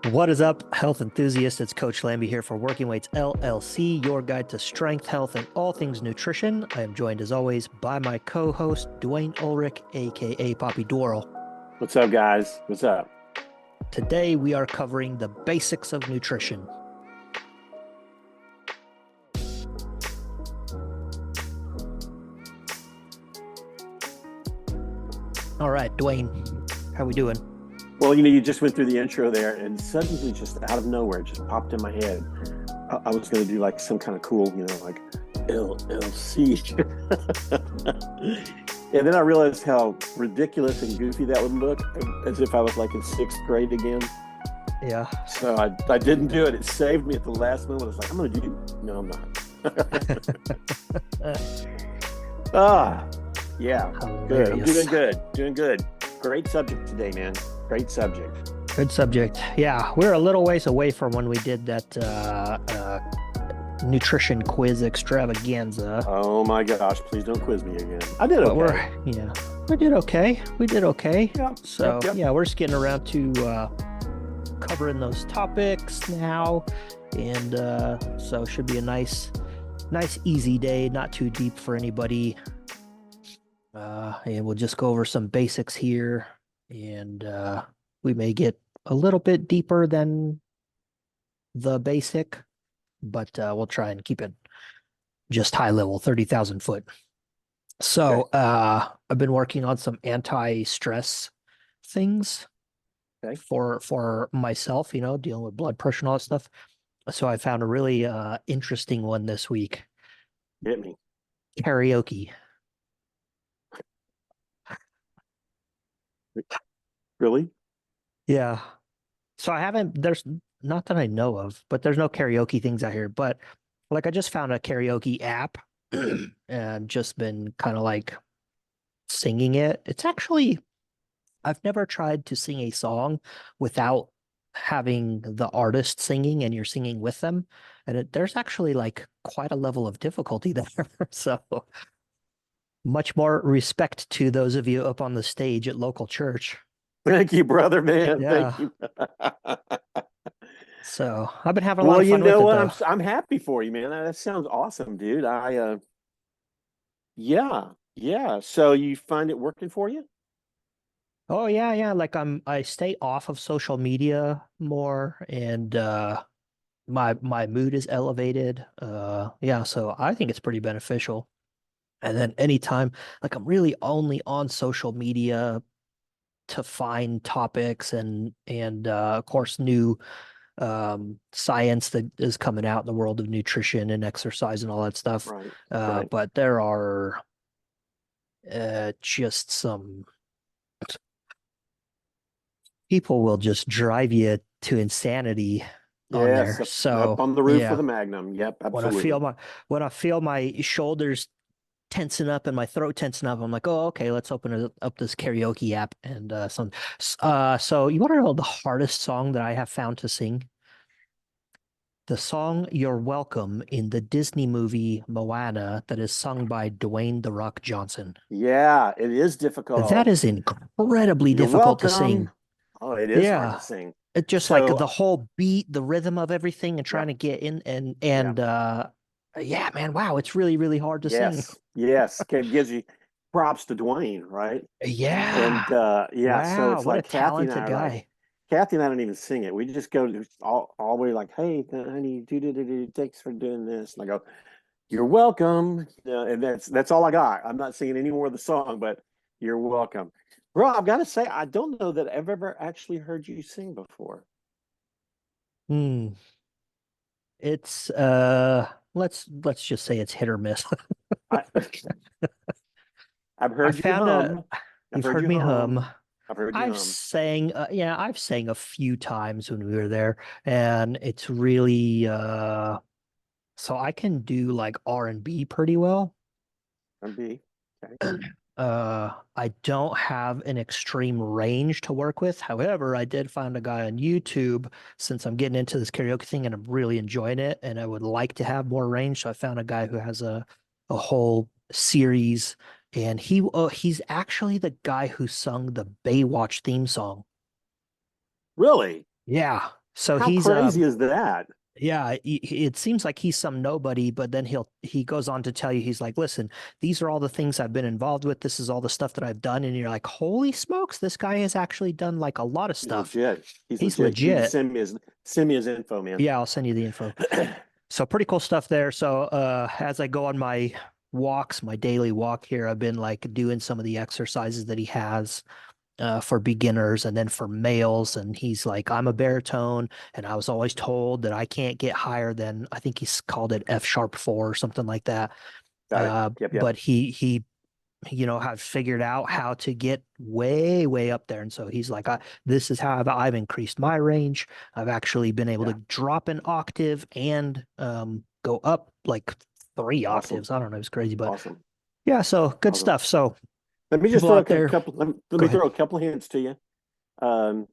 What is up, health enthusiasts? It's Coach Lamby here for Working Weights LLC, your guide to strength, health, and all things nutrition. I am joined, as always, by my co-host, Dwayne Ulrich, aka Poppy Dwarrell. What's up, guys? What's up? Today, we are covering the basics of nutrition. All right, Dwayne, how we doing? Well, you just went through the intro there, and suddenly, just out of nowhere, it just popped in my head. I was going to do like some kind of cool, like LLC. And then I realized how ridiculous and goofy that would look, as if I was like in sixth grade again. Yeah. So I didn't do it. It saved me at the last moment. I was like, I'm going to do it. No, I'm not. Yeah. Good. I'm doing good. Great subject today, man. Great subject. Good subject. Yeah, we're a little ways away from when we did that nutrition quiz extravaganza. Oh my gosh, please don't quiz me again. I did okay. We did okay. Yeah. So yeah, we're just getting around to covering those topics now, and so should be a nice easy day, not too deep for anybody. And we'll just go over some basics here, and we may get a little bit deeper than the basic, but we'll try and keep it just high level, 30,000 foot. So okay. I've been working on some anti-stress things for myself, dealing with blood pressure and all that stuff. So I found a really interesting one this week. Hit me. Karaoke. Really? Yeah. So there's not that I know of, but there's no karaoke things out here. But like I just found a karaoke app and just been kind of like singing it. It's actually, I've never tried to sing a song without having the artist singing and you're singing with them. And there's actually like quite a level of difficulty there. So much more respect to those of you up on the stage at local church. Thank you, brother, man. Yeah. Thank you. So I've been having a lot of fun with it, what? though. I'm happy for you, man. That sounds awesome, dude. Yeah. So you find it working for you? Oh yeah. Like I stay off of social media more, and my mood is elevated. Yeah, so I think it's pretty beneficial. And then anytime, like I'm really only on social media to find topics and of course new science that is coming out in the world of nutrition and exercise and all that stuff. Right. But there are just some people will just drive you to insanity on there. Up on the roof with a Magnum. Yep, absolutely. When I feel my shoulders tensing up and my throat tensing up, I'm like, oh, okay, let's open up this karaoke app and so you want to know the hardest song that I have found to sing? The song "You're Welcome" in the Disney movie Moana, that is sung by Dwayne "The Rock" Johnson. Yeah, it is difficult. That is incredibly difficult to sing. Oh, it is hard to sing. It just like the whole beat, the rhythm of everything, and trying to get in and yeah, man, wow, it's really, really hard to sing. Yes. It gives you props to Dwayne, right? Yeah. And wow, so it's what like a talented guy. Kathy and I don't even sing it. We just go all the way like, hey, honey, thanks for doing this. And I go, you're welcome. And that's all I got. I'm not singing any more of the song, but you're welcome. Bro, I've got to say, I don't know that I've ever actually heard you sing before. It's let's just say it's hit or miss. I've heard you hum. You've heard me hum. I've heard you hum. I've sang a few times when we were there, and it's really so I can do like R&B pretty well. R&B. Okay. I don't have an extreme range to work with. However, I did find a guy on YouTube, since I'm getting into this karaoke thing and I'm really enjoying it, and I would like to have more range. So I found a guy who has a whole series, and he's actually the guy who sung the Baywatch theme song. Really? Yeah. So How he's crazy is that? yeah, it seems like he's some nobody, but then he goes on to tell you, he's like, listen, these are all the things I've been involved with. This is all the stuff that I've done. And you're like, holy smokes, this guy has actually done like a lot of He's stuff. legit. He's He's legit. You need to legit. send me his info, man. Yeah, I'll send you the info. So pretty cool stuff there. So as I go on my walks, my daily walk here, I've been like doing some of the exercises that he has for beginners and then for males. And he's like, I'm a baritone, and I was always told that I can't get higher than, I think he's called it F sharp 4 or something like that. Got it. Yep, yep. But he have figured out how to get way, way up there. And so he's like, this is how I've increased my range. I've actually been able to Yeah. drop an octave and go up like 3 octaves. Awesome. I don't know. It's crazy, but Awesome. yeah, so good Awesome. stuff. So Let me just people throw out a there, couple. Let go me ahead. throw a couple of hints to you. Um,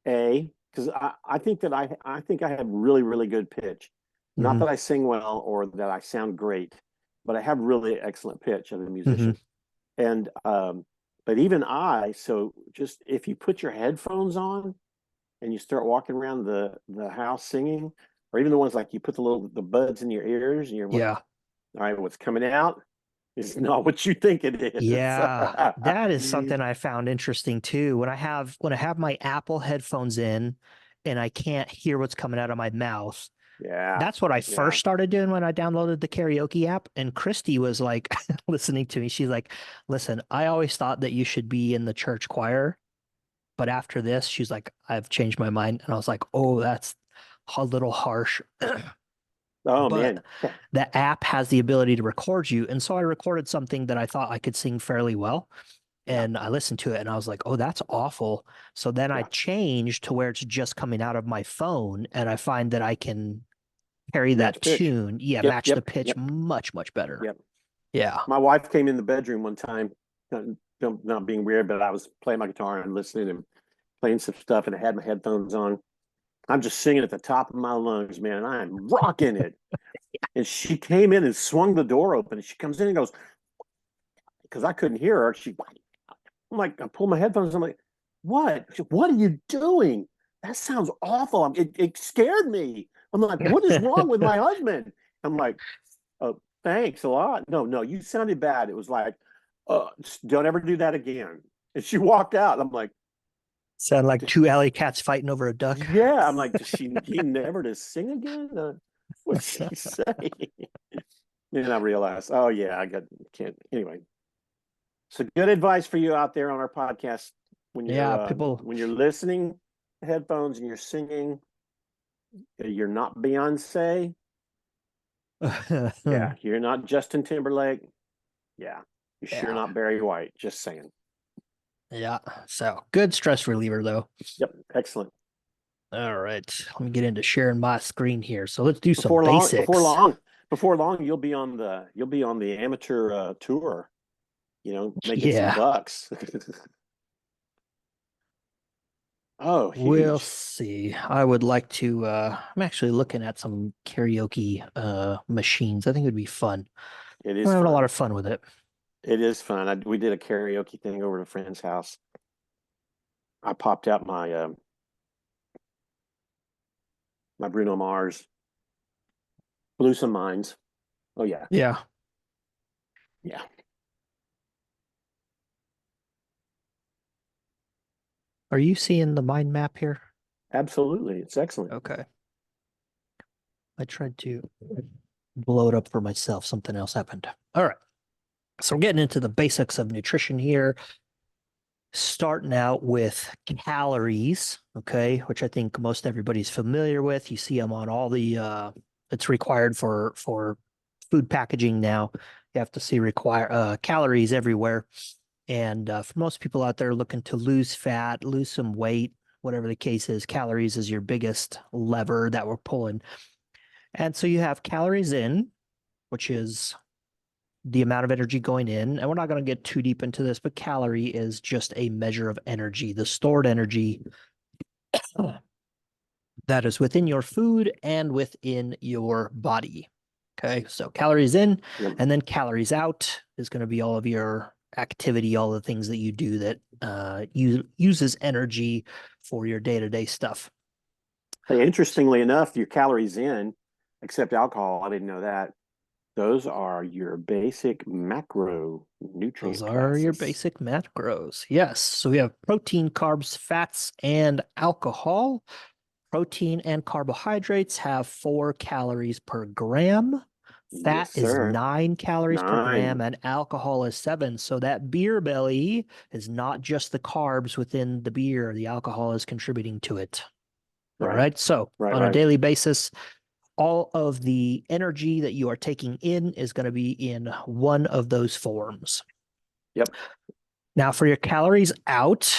because I think that I think I have really, really good pitch. Not Hmm. that I sing well or that I sound great, but I have really excellent pitch as a Hmm. musician. And but even so just if you put your headphones on and you start walking around the house singing, or even the ones like you put the buds in your ears and you're like, Yeah. all right, what's coming out is not what you think it is. Yeah, that is something I found interesting too. When I have my Apple headphones in and I can't hear what's coming out of my mouth, Yeah, that's what I yeah. first started doing when I downloaded the karaoke app. And Christy was like listening to me. She's like, listen, I always thought that you should be in the church choir, but after this, she's like, I've changed my mind. And I was like, oh, that's a little harsh. Oh But man, yeah, the app has the ability to record you. And so I recorded something that I thought I could sing fairly well. yeah, And I listened to it and I was like, oh, that's awful. So then I yeah. changed to where it's just coming out of my phone. And I find that I can carry that Match pitch. tune. Yeah, Yep, match the yep, pitch yep, much, much better. yep. Yeah. My wife came in the bedroom one time, not, not being weird, but I was playing my guitar and listening and playing some stuff, and I had my headphones on. I'm just singing at the top of my lungs, man, and I'm rocking it. And she came in and swung the door open, and she comes in and goes, because I couldn't hear her. I'm like, I pull my headphones. I'm like, what? What are you doing? That sounds awful. It scared me. I'm like, what is wrong with my husband? I'm like, oh, thanks a lot. No, no, you sounded bad. It was like, don't ever do that again. And she walked out. I'm like, Sound like two alley cats fighting over a duck. yeah. I'm like, does he never to sing again? What'd she say? And I realized, oh yeah, can't anyway. So good advice for you out there on our podcast Yeah, people. when you're listening to headphones and you're singing. You're not Beyonce. Yeah, you're not Justin Timberlake. Yeah, you're sure Yeah. not Barry White. Just saying. Yeah. So good stress reliever though. Yep, excellent. All right. Let me get into sharing my screen here. So let's do some Before long, before basics. long, before long, you'll be on the amateur tour. Making some Yeah. bucks. Oh, We'll huge. see. I would like to I'm actually looking at some karaoke machines. I think it would be fun. It I'm is having a lot fun. of fun with it. It is fun. We did a karaoke thing over at a friend's house. I popped out my Bruno Mars, blew some minds. Oh yeah, Yeah. yeah, Are you seeing the mind map here? absolutely. It's excellent. Okay. I tried to blow it up for myself. Something else happened. All right. So we're getting into the basics of nutrition here. Starting out with calories, okay, which I think most everybody's familiar with. You see them on all the it's required for food packaging now. You have to see require calories everywhere. And for most people out there looking to lose fat, lose some weight, whatever the case is, calories is your biggest lever that we're pulling. And so you have calories in, which is the amount of energy going in. And we're not going to get too deep into this, but calorie is just a measure of energy, the stored energy that is within your food and within your body. Okay. So calories in Yep. and then calories out is going to be all of your activity, all the things that you do that uses energy for your day-to-day stuff. Hey, interestingly enough, your calories in, except alcohol, I didn't know that. Those are your basic Those macronutrient are your classes. basic macros. Yes. So we have protein, carbs, fats, and alcohol. Protein and carbohydrates have 4 calories per gram. Fat Yes, is sir. 9 calories per gram, 9. and alcohol is 7. So that beer belly is not just the carbs within the beer, the alcohol is contributing to it. All Right. right. So Right, on a right. daily basis, all of the energy that you are taking in is going to be in one of those forms. Yep. Now, for your calories out,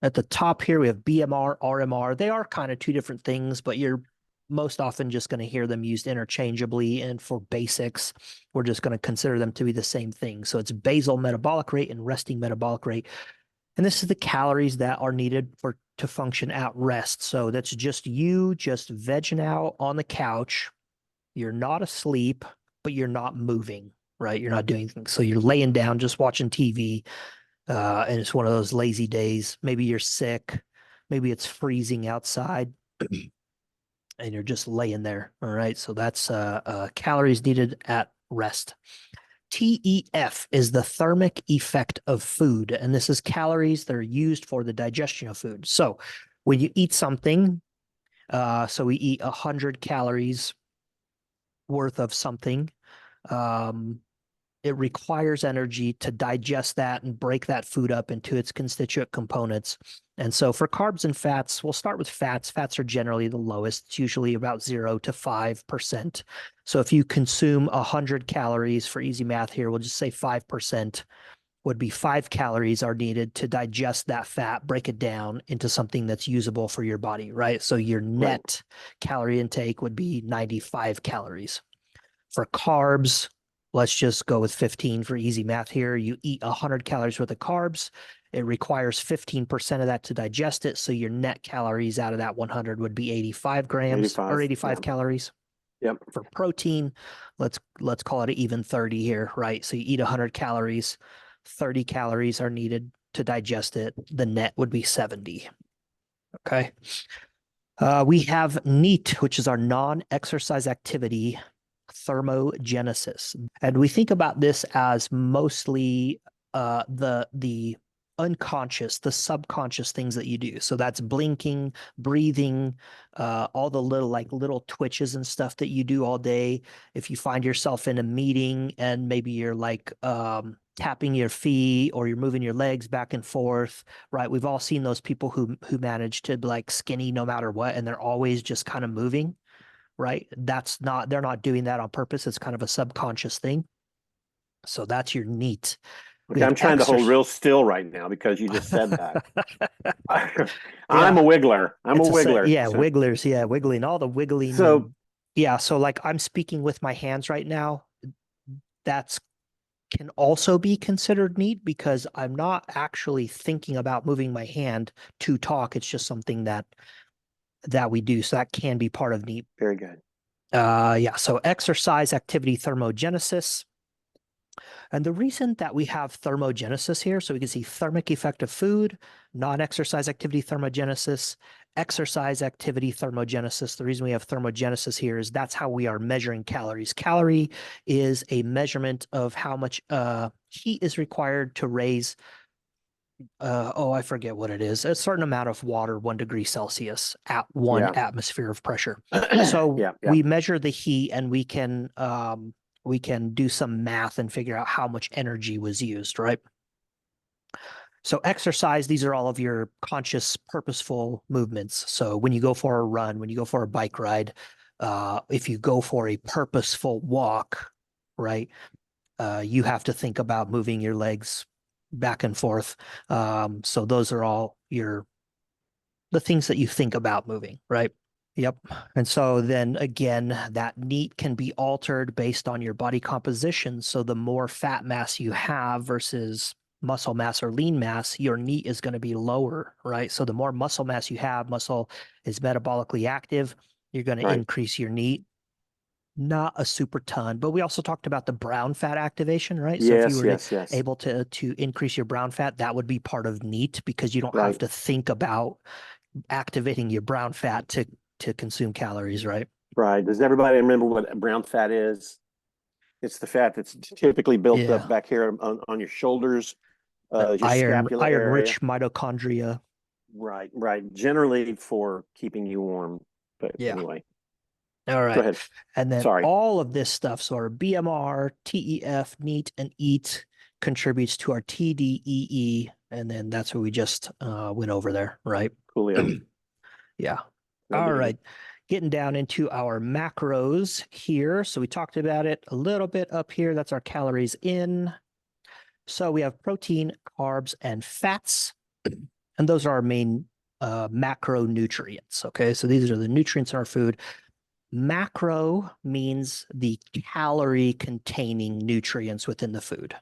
at the top here, we have BMR, RMR. They are kind of two different things, but you're most often just going to hear them used interchangeably. And for basics, we're just going to consider them to be the same thing. So it's basal metabolic rate and resting metabolic rate. And this is the calories that are needed for to function at rest. So that's just you just vegging out on the couch. You're not asleep, but you're not moving, right? You're not doing things. So you're laying down, just watching TV, and it's one of those lazy days. Maybe you're sick, maybe it's freezing outside, and you're just laying there. All right. So that's calories needed at rest. TEF is the thermic effect of food, and this is calories that are used for the digestion of food. So when you eat something, so we eat 100 calories worth of something. Um, it requires energy to digest that and break that food up into its constituent components. And so for carbs and fats, we'll start with fats. Fats are generally the lowest. It's usually about 0 to 5%. So if you consume 100 calories, for easy math here, we'll just say 5% would be 5 calories are needed to digest that fat, break it down into something that's usable for your body, right? So your Right. net calorie intake would be 95 calories. For carbs, let's just go with 15 for easy math here. You eat 100 calories worth of carbs. It requires 15% of that to digest it. So your net calories out of that 100 would be 85 grams or 85. 85 Yeah. calories. Yep. For protein, let's call it an even 30 here, right? So you eat 100 calories, 30 calories are needed to digest it. The net would be 70. Okay. We have NEAT, which is our non-exercise activity thermogenesis. And we think about this as mostly the unconscious, the subconscious things that you do. So that's blinking, breathing, all the little twitches and stuff that you do all day. If you find yourself in a meeting and maybe you're like tapping your feet or you're moving your legs back and forth, right? We've all seen those people who manage to be like skinny no matter what, and they're always just kind of moving, right? They're not doing that on purpose. It's kind of a subconscious thing. So that's your neat. We Okay, have I'm trying to hold exercise. real still right now because you just said that. I'm Yeah, a wiggler. I'm a wiggler. yeah, wigglers. Yeah, wiggling, all the wiggling. So And yeah, so like I'm speaking with my hands right now. That's can also be considered neat because I'm not actually thinking about moving my hand to talk. It's just something that we do. So that can be part of neat. very good. Yeah. So exercise activity thermogenesis. And the reason that we have thermogenesis here, so we can see thermic effect of food, non-exercise activity thermogenesis, exercise activity thermogenesis. The reason we have thermogenesis here is that's how we are measuring calories. Calorie is a measurement of how much heat is required to raise, I forget what it is, a certain amount of water, 1 degree Celsius at one Yeah. atmosphere of pressure. So Yeah, yeah. we measure the heat and we can do some math and figure out how much energy was used, right? So exercise, these are all of your conscious, purposeful movements. So when you go for a run, when you go for a bike ride, if you go for a purposeful walk, right? You have to think about moving your legs back and forth. So those are all the things that you think about moving, right? Yep. And so then again, that NEAT can be altered based on your body composition. So the more fat mass you have versus muscle mass or lean mass, your NEAT is going to be lower, right? So the more muscle mass you have, muscle is metabolically active, you're going to Right. increase your NEAT. Not a super ton, but we also talked about the brown fat activation, right? So if you Yes, were yes, yes. able to increase your brown fat, that would be part of NEAT because you don't have Right. to think about activating your brown fat to consume calories, right? Right. Does everybody remember what brown fat is? It's the fat that's typically built up Yeah. back here on your shoulders, The your scapular iron area. rich mitochondria. Right, right. Generally for keeping you warm. But Yeah. anyway, All go right. ahead. And then Sorry. all of this stuff, so our BMR, TEF, NEAT, and EAT contributes to our TDEE. And then that's what we just went over there, right? Coolio. Yeah. No All biggie. right. Getting down into our macros here. So we talked about it a little bit up here. That's our calories in. So we have protein, carbs, and fats. And those are our main macronutrients. Okay. So these are the nutrients in our food. Macro means the calorie containing nutrients within the food.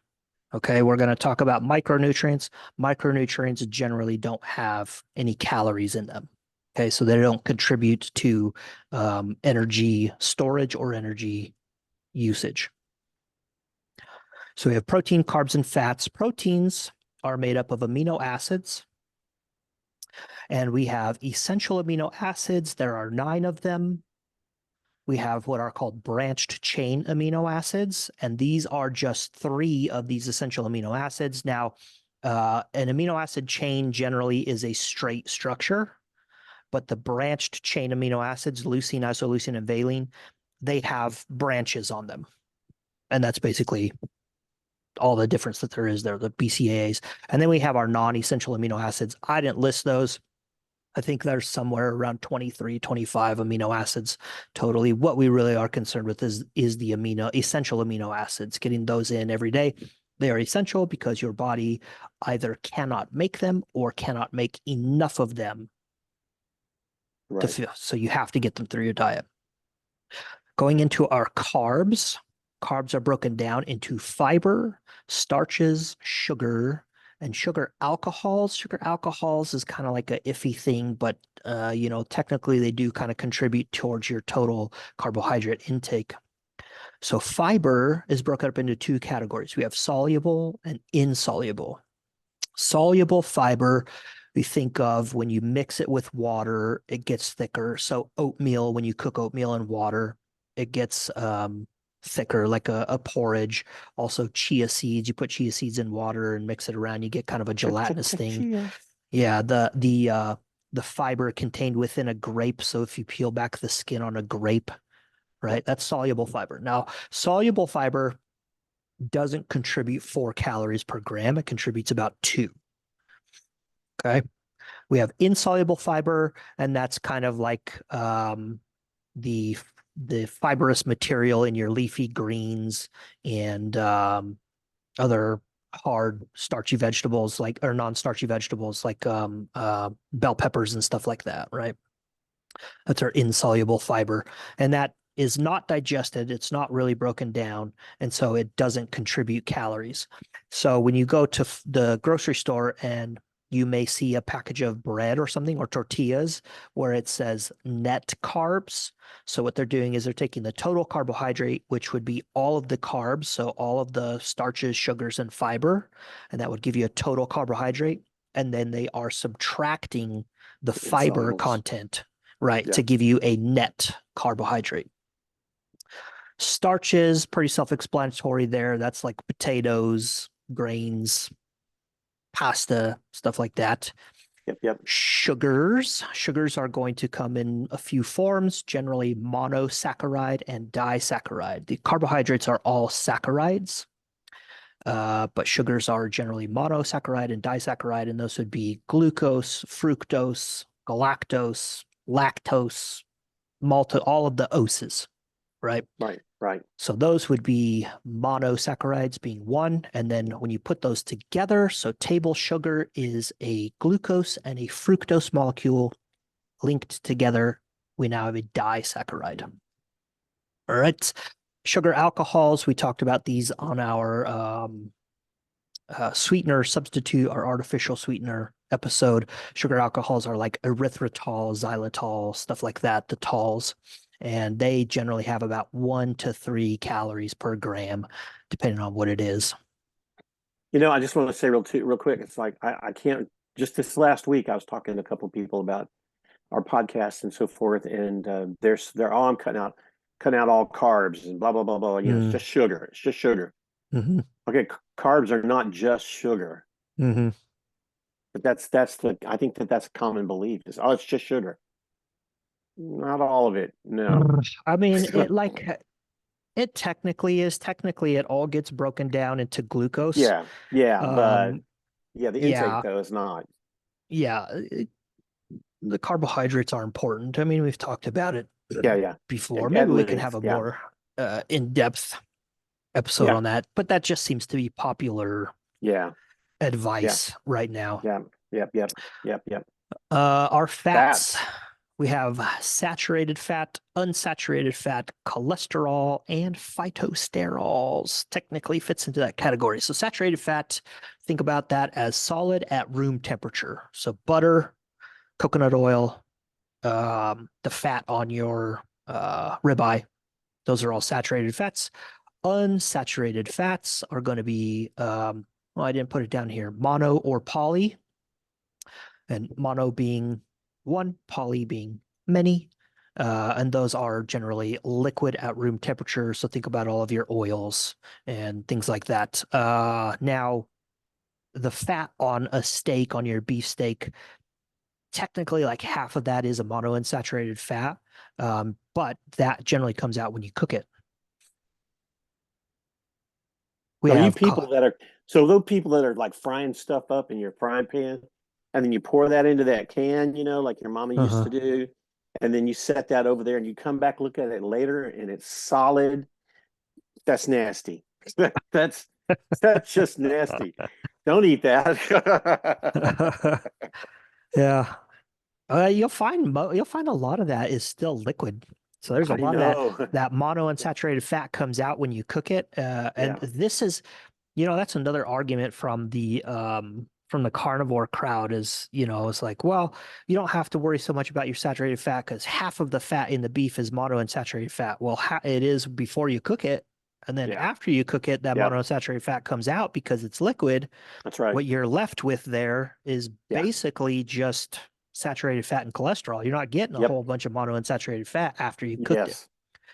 Okay. We're going to talk about micronutrients. Micronutrients generally don't have any calories in them. Okay. So they don't contribute to energy storage or energy usage. So we have protein, carbs, and fats. Proteins are made up of amino acids, and we have essential amino acids. There are 9 of them. We have what are called branched chain amino acids, and these are just 3 of these essential amino acids. Now, an amino acid chain generally is a straight structure, but the branched chain amino acids, leucine, isoleucine, and valine, they have branches on them. And that's basically all the difference that there is there, the BCAAs. And then we have our non-essential amino acids. I didn't list those. I think there's somewhere around 23, 25 amino acids totally. What we really are concerned with is the essential amino acids, getting those in every day. They are essential because your body either cannot make them or cannot make enough of them to Right. feel. So you have to get them through your diet. Going into our carbs, carbs are broken down into fiber, starches, sugar, and sugar alcohols. Sugar alcohols is kind of like a iffy thing, but technically they do kind of contribute towards your total carbohydrate intake. So fiber is broken up into 2 categories. We have soluble and insoluble. Soluble fiber, we think of when you mix it with water, it gets thicker. So oatmeal, when you cook oatmeal in water, it gets thicker, like a porridge. Also, chia seeds, you put chia seeds in water and mix it around, you get kind of a gelatinous thing. Chia. Yeah, the fiber contained within a grape. So if you peel back the skin on a grape, right, that's soluble fiber. Now, soluble fiber doesn't contribute 4 calories per gram. It contributes about 2. Okay. We have insoluble fiber, and that's kind of like the fibrous material in your leafy greens and other hard starchy vegetables like or non-starchy vegetables like bell peppers and stuff like that, right? That's our insoluble fiber. And that is not digested. It's not really broken down. And so it doesn't contribute calories. So when you go to the grocery store and you may see a package of bread or something or tortillas where it says net carbs. So what they're doing is they're taking the total carbohydrate, which would be all of the carbs, so all of the starches, sugars, and fiber, and that would give you a total carbohydrate. And then they are subtracting the fiber Insolubles. content, right, Yeah. to give you a net carbohydrate. Starches, pretty self-explanatory there. That's like potatoes, grains, pasta, stuff like that. Yep. Yep. Sugars are going to come in a few forms, generally monosaccharide and disaccharide. The carbohydrates are all saccharides, but sugars are generally monosaccharide and disaccharide, and those would be glucose, fructose, galactose, lactose, maltose, all of the oses, right? Right. Right. So those would be monosaccharides being 1. And then when you put those together, so table sugar is a glucose and a fructose molecule linked together. We now have a disaccharide. All right. Sugar alcohols, we talked about these on our sweetener substitute or artificial sweetener episode. Sugar alcohols are like erythritol, xylitol, stuff like that, the tols. And they generally have about 1 to 3 calories per gram, depending on what it is. I just want to say real quick. It's like I can't. Just this last week, I was talking to a couple of people about our podcast and so forth, and they're all I'm cutting out all carbs and blah blah blah blah. You know, it's Mm, just sugar. It's just sugar. hmm Okay, carbs are not just sugar, hmm but that's the I think that's a common belief is oh it's just sugar. Not all of it. No. I mean, it technically is. Technically, it all gets broken down into glucose. Yeah, yeah, but Um, yeah, the intake yeah, though is not. yeah. The carbohydrates are important. I mean, we've talked about it Yeah, yeah. before. Maybe At we can have length. a Yeah, more in-depth episode yeah, on that, but that just seems to be popular yeah, yeah, advice right now. yeah. Yep, yep, yep, yep. Our fats, Fats. we have saturated fat, unsaturated fat, cholesterol, and phytosterols. Technically fits into that category. So saturated fat, think about that as solid at room temperature. So butter, coconut oil, the fat on your ribeye, those are all saturated fats. Unsaturated fats are going to be, well, I didn't put it down here, mono or poly, and mono being one, poly being many. And those are generally liquid at room temperature. So think about all of your oils and things like that. Now, the fat on a steak, on your beef steak, technically like half of that is a monounsaturated fat, but that generally comes out when you cook it. We So you have people that are so those people that are like frying stuff up in your frying pan, and then you pour that into that can, you know, like your mama used to uh-huh. do, and then you set that over there, and you come back look at it later, and it's solid. That's nasty. That's that's just nasty. Don't eat that. Yeah. You'll find a lot of that is still liquid. So there's a I lot of know. that monounsaturated fat comes out when you cook it. And Yeah. this is, that's another argument from the carnivore crowd is, it's like, well, you don't have to worry so much about your saturated fat because half of the fat in the beef is monounsaturated fat. Well, it is before you cook it. And then Yeah. after you cook it, that Yep. monounsaturated fat comes out because it's liquid. That's right. What you're left with there is Yeah. basically just saturated fat and cholesterol. You're not getting a Yep. whole bunch of monounsaturated fat after you cooked it. Yes.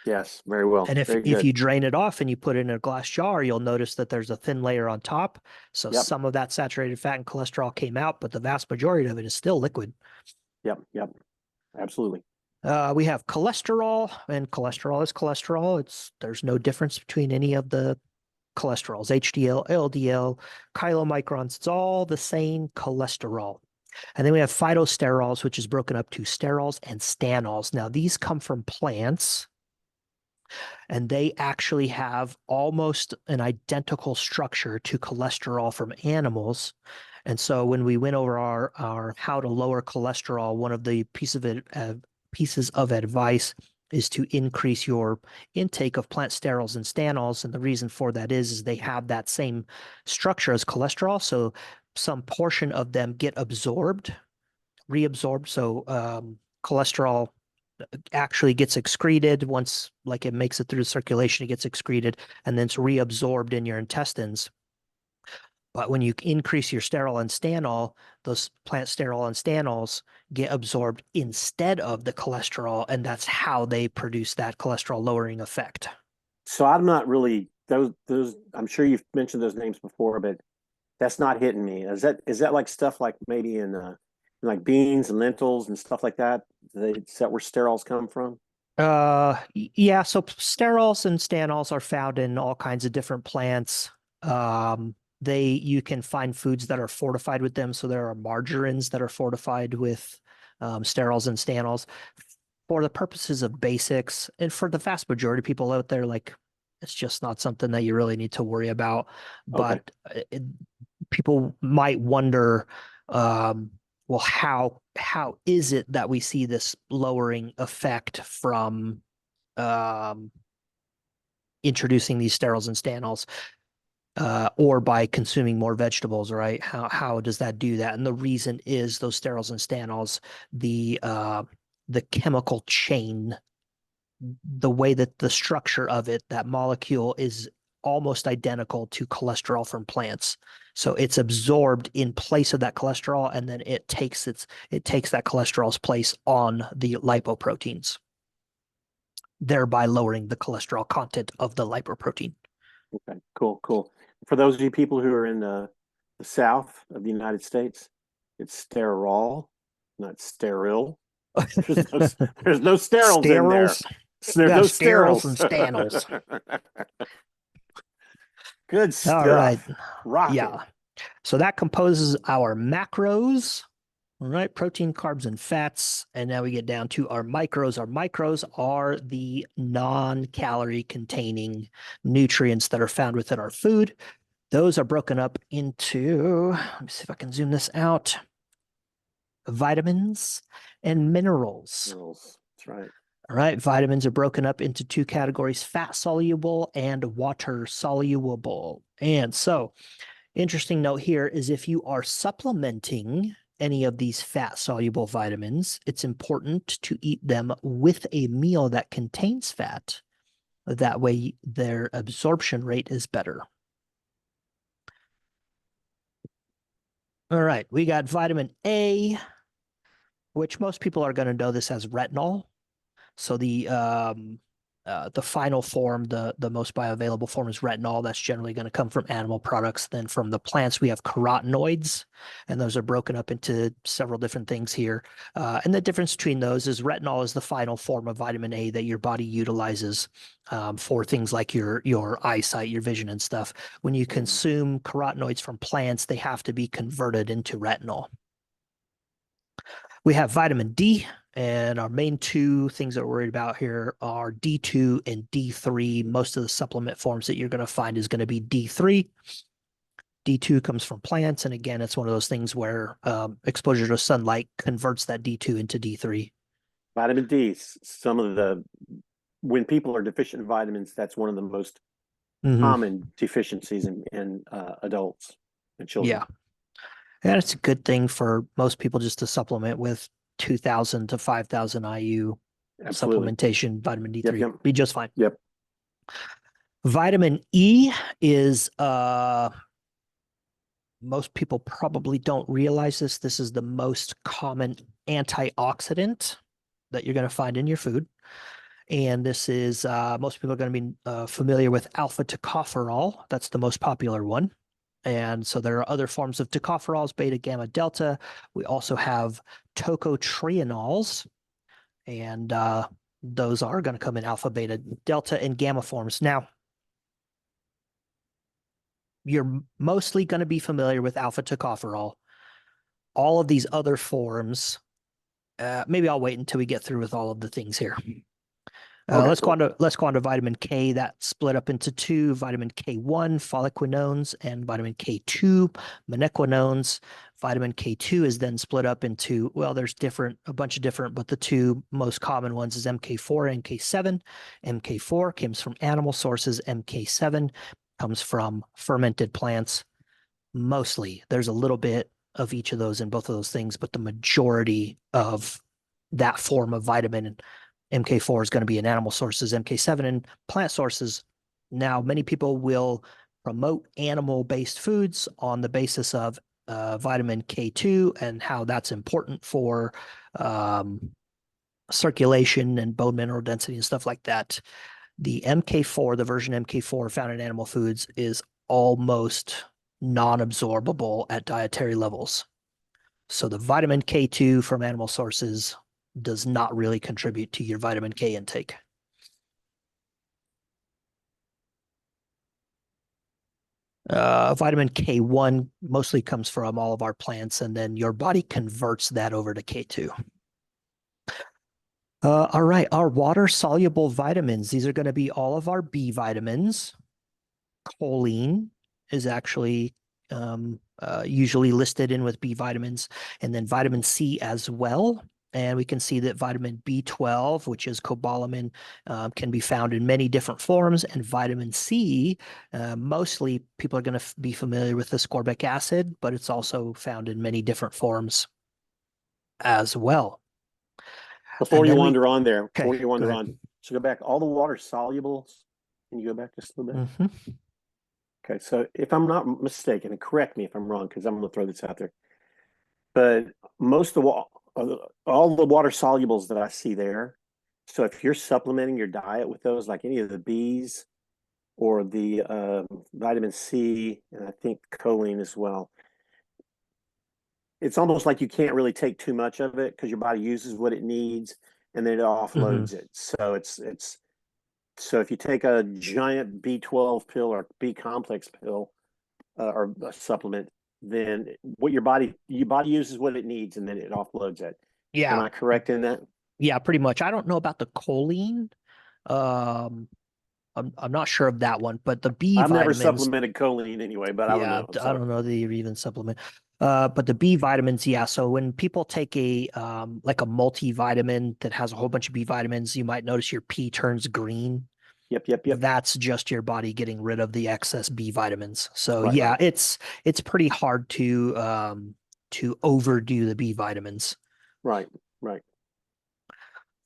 Yes. Very well. And if Very if good. you drain it off and you put it in a glass jar, you'll notice that there's a thin layer on top. So Yep. some of that saturated fat and cholesterol came out, but the vast majority of it is still liquid. Yep. Yep. Absolutely. We have cholesterol, and cholesterol is cholesterol. There's no difference between any of the cholesterols, HDL, LDL, chylomicrons. It's all the same cholesterol. And then we have phytosterols, which is broken up to sterols and stanols. Now, these come from plants, and they actually have almost an identical structure to cholesterol from animals. And so when we went over our how to lower cholesterol, one of the pieces of advice is to increase your intake of plant sterols and stanols. And the reason for that is they have that same structure as cholesterol. So some portion of them get reabsorbed. So cholesterol actually gets excreted once, like it makes it through the circulation, it gets excreted and then it's reabsorbed in your intestines. But when you increase your sterol and stanol, those plant sterol and stanols get absorbed instead of the cholesterol, and that's how they produce that cholesterol lowering effect. So I'm not really those. I'm sure you've mentioned those names before, but that's not hitting me. Is that like stuff like maybe in like beans and lentils and stuff like that? Is that where sterols come from? Yeah, so sterols and stanols are found in all kinds of different plants. You can find foods that are fortified with them. So there are margarines that are fortified with sterols and stanols for the purposes of basics. And for the vast majority of people out there, like it's just not something that you really need to worry about. Okay. But people might wonder, well, how is it that we see this lowering effect from um, introducing these sterols and stanols, or by consuming more vegetables, right? How does that do that? And the reason is those sterols and stanols, the chemical chain, the way that the structure of it, that molecule is almost identical to cholesterol from plants. So it's absorbed in place of that cholesterol, and then it takes that cholesterol's place on the lipoproteins, thereby lowering the cholesterol content of the lipoprotein. Okay, cool. For those of you people who are in the South of the United States, it's sterol, not sterile. There's no sterols in there. Sterols. There's Yeah, no sterols and sterols. stanils. Good All right. stuff. Rocking. Yeah. So that composes our macros. All right, protein, carbs, and fats. And now we get down to our micros. Our micros are the non-calorie containing nutrients that are found within our food. Those are broken up into, let me see if I can zoom this out, vitamins and minerals. Minerals. That's right. All right, vitamins are broken up into two categories, fat soluble and water soluble. And so, interesting note here is if you are supplementing any of these fat soluble vitamins, it's important to eat them with a meal that contains fat. That way, their absorption rate is better. All right, we got vitamin A, which most people are going to know this as retinol. So the final form, the most bioavailable form is retinol. That's generally going to come from animal products. Then from the plants, we have carotenoids, and those are broken up into several different things here. And the difference between those is retinol is the final form of vitamin A that your body utilizes for things like your eyesight, your vision, and stuff. When you consume carotenoids from plants, they have to be converted into retinol. We have vitamin D, and our main two things that we're worried about here are D2 and D3. Most of the supplement forms that you're going to find is going to be D3. D2 comes from plants, and again, it's one of those things where exposure to sunlight converts that D2 into D3. Vitamin D, when people are deficient in vitamins, that's one of the most common deficiencies in adults and children. Yeah. And it's a good thing for most people just to supplement with 2,000 to 5,000 IU Absolutely. supplementation, vitamin D3. Yep. Be just fine. Yep. Vitamin E is most people probably don't realize this. This is the most common antioxidant that you're going to find in your food. And this is, most people are going to be familiar with alpha tocopherol. That's the most popular one. And so there are other forms of tocopherols, beta, gamma, delta. We also have tocotrienols, and those are going to come in alpha, beta, delta, and gamma forms. Now, you're mostly going to be familiar with alpha tocopherol. All of these other forms, maybe I'll wait until we get through with all of the things here. Okay, let's go on to vitamin K. That's split up into two: vitamin K1, folliquinones, and vitamin K2, menaquinones. Vitamin K2 is then split up into, well, there's a bunch of different, but the two most common ones is MK4 and MK7. MK4 comes from animal sources. MK7 comes from fermented plants. Mostly, there's a little bit of each of those in both of those things, but the majority of that form of vitamin MK4 is going to be in animal sources, MK7 in plant sources. Now, many people will promote animal-based foods on the basis of vitamin K2 and how that's important for circulation and bone mineral density and stuff like that. The MK4, the version MK4 found in animal foods, is almost non-absorbable at dietary levels. So the vitamin K2 from animal sources does not really contribute to your vitamin K intake. Vitamin K1 mostly comes from all of our plants, and then your body converts that over to K2. All right, our water-soluble vitamins. These are going to be all of our B vitamins. Choline is actually usually listed in with B vitamins, and then vitamin C as well. And we can see that vitamin B12, which is cobalamin, can be found in many different forms. And vitamin C, mostly people are going to be familiar with ascorbic acid, but it's also found in many different forms as well. Before you wander Okay, on, so go back. All the water solubles. Can you go back just a little bit? Okay, so if I'm not mistaken, and correct me if I'm wrong, because I'm going to throw this out there, but most of all the water solubles that I see there. So if you're supplementing your diet with those, like any of the B's or the vitamin C, and I think choline as well, it's almost like you can't really take too much of it because your body uses what it needs and then it Hmm. offloads it. So so if you take a giant B12 pill or B complex pill or a supplement, then what your body uses what it needs and then it offloads it. Am Yeah. I correct in that? Yeah, pretty much. I don't know about the choline. Um, I'm not sure of that one, but the B I've never vitamins, supplemented choline anyway, but I don't yeah, know. I So don't know that you even supplement. But the B vitamins, yeah. So when people take a like a multivitamin that has a whole bunch of B vitamins, you might notice your P turns green. yep. That's just your body getting rid of the excess B vitamins. So Right, yeah, right, it's pretty hard to overdo the B vitamins. right, right.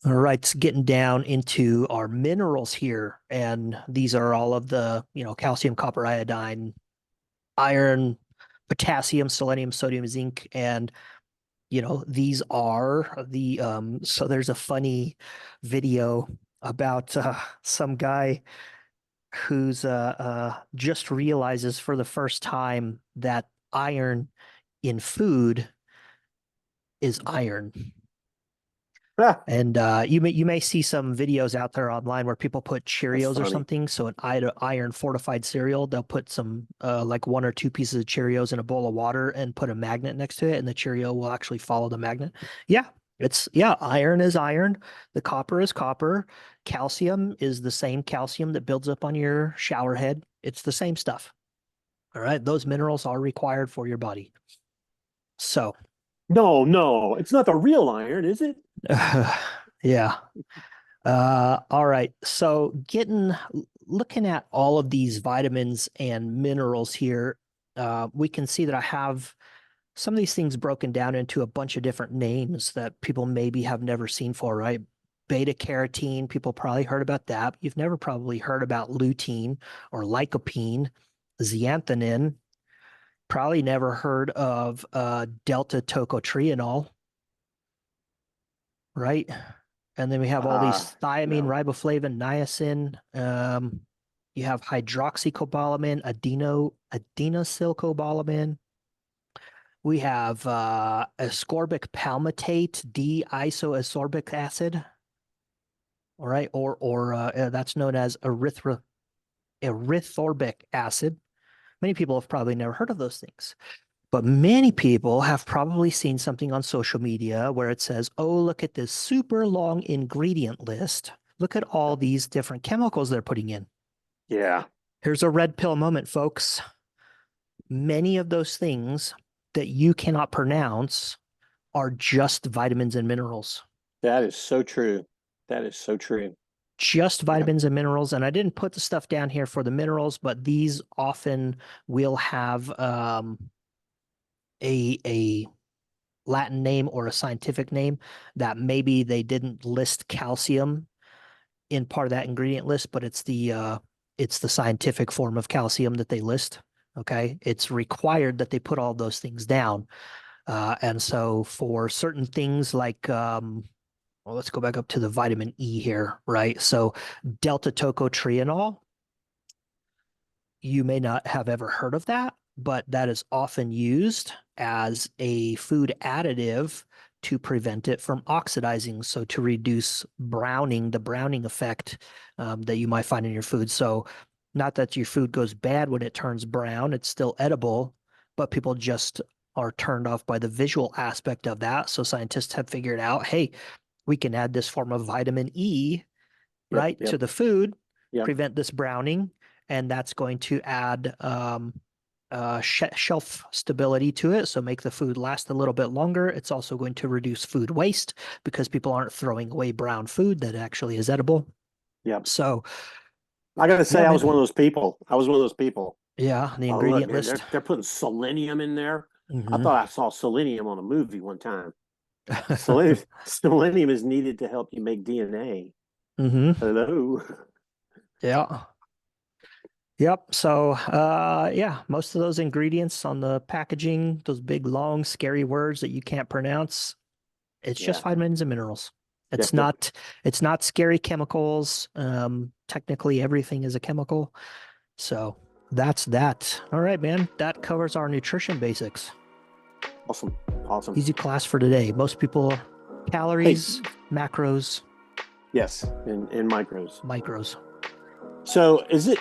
All right, it's getting down into our minerals here, and these are all of the, calcium, copper, iodine, iron, potassium, selenium, sodium, zinc, and these are so there's a funny video about some guy who's just realizes for the first time that iron in food is iron. Ah, And you may see some videos out there online where people put that's Cheerios or funny. something. So an iron fortified cereal, they'll put some like one or two pieces of Cheerios in a bowl of water and put a magnet next to it, and the Cheerio will actually follow the magnet. Yeah, iron is iron. The copper is copper. Calcium is the same calcium that builds up on your shower head. It's the same stuff. All right, those minerals are required for your body. So, No, no, it's not the real iron, is it? yeah. All right. So looking at all of these vitamins and minerals here, we can see that I have some of these things broken down into a bunch of different names that people maybe have never seen for, right? Beta carotene, people probably heard about that. You've never probably heard about lutein or lycopene, zeaxanthin, probably never heard of delta tocotrienol, right? And then we have all these thiamine, No. riboflavin, niacin. You have hydroxycobalamin, adenosylcobalamin. We have ascorbic palmitate, D-isoascorbic acid. All right, or that's known as erythorbic acid. Many people have probably never heard of those things. But many people have probably seen something on social media where it says, oh, look at this super long ingredient list. Look at all these different chemicals they're putting in. Yeah, Here's a red pill moment, folks. Many of those things that you cannot pronounce are just vitamins and minerals. that is so true. That is so true. Just Yeah. vitamins and minerals. And I didn't put the stuff down here for the minerals, but these often will have a Latin name or a scientific name that maybe they didn't list calcium in part of that ingredient list, but it's the scientific form of calcium that they list. Okay, it's required that they put all those things down, and so for certain things like well, let's go back up to the vitamin E here, right? So delta tocotrienol, you may not have ever heard of that, but that is often used as a food additive to prevent it from oxidizing. So to reduce browning, the browning effect that you might find in your food. So not that your food goes bad when it turns brown, it's still edible, but people just are turned off by the visual aspect of that. So scientists have figured out, hey, we can add this form of vitamin E, Yep, right, to yep, the food, yep, prevent this browning, and that's going to add shelf stability to it, so make the food last a little bit longer. It's also going to reduce food waste because people aren't throwing away brown food that actually is edible. yep. So, I gotta say, yeah, I was one of man. those people. I was one of those people. Yeah, the Oh, look, ingredient man, list. they're putting selenium in there. I Hmm. thought I saw selenium on a movie one time. Selenium is needed to help you make DNA. Hmm. Hello. Yeah. Yep. So, yeah, most of those ingredients on the packaging, those big, long, scary words that you can't pronounce, it's just Yeah. vitamins and minerals. Yep. It's Yep. not, it's not scary chemicals. Technically everything is a chemical. So that's that. All right, man. That covers our nutrition basics. Awesome. Awesome. Easy class for today. Most people, Hey, calories, macros, yes, in micros. micros. So is it,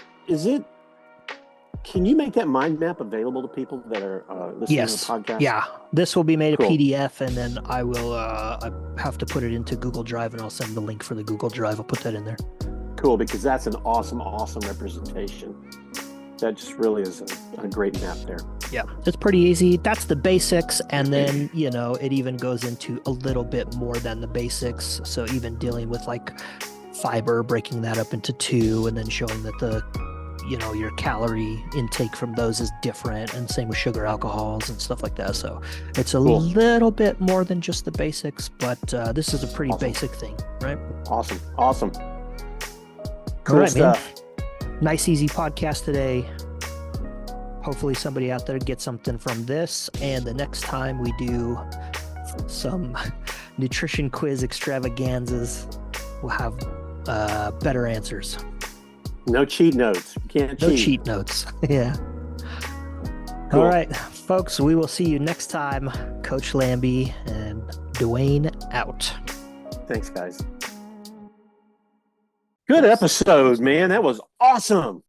can you make that mind map available to people that are listening to the Yes. podcast? Yeah. This will be made a Cool. PDF and then I have to put it into Google Drive and I'll send the link for the Google Drive. I'll put that in there. Cool. Because that's an awesome, awesome representation. That just really is a great map there. Yeah, it's pretty easy. That's the basics. And then, it even goes into a little bit more than the basics. So even dealing with like fiber, breaking that up into two, and then showing that your calorie intake from those is different, and same with sugar alcohols and stuff like that. So it's a Cool. little bit more than just the basics, but this is a pretty Awesome. basic thing, right? Awesome. Awesome. All Cool right, stuff. man. Nice, easy podcast today. Hopefully somebody out there gets something from this. And the next time we do some nutrition quiz extravaganzas, we'll have better answers. No cheat notes. You can't No cheat. cheat notes. Yeah. Cool. All right, folks, we will see you next time. Coach Lamby and Dwayne out. Thanks, guys. Good episode, man. That was awesome.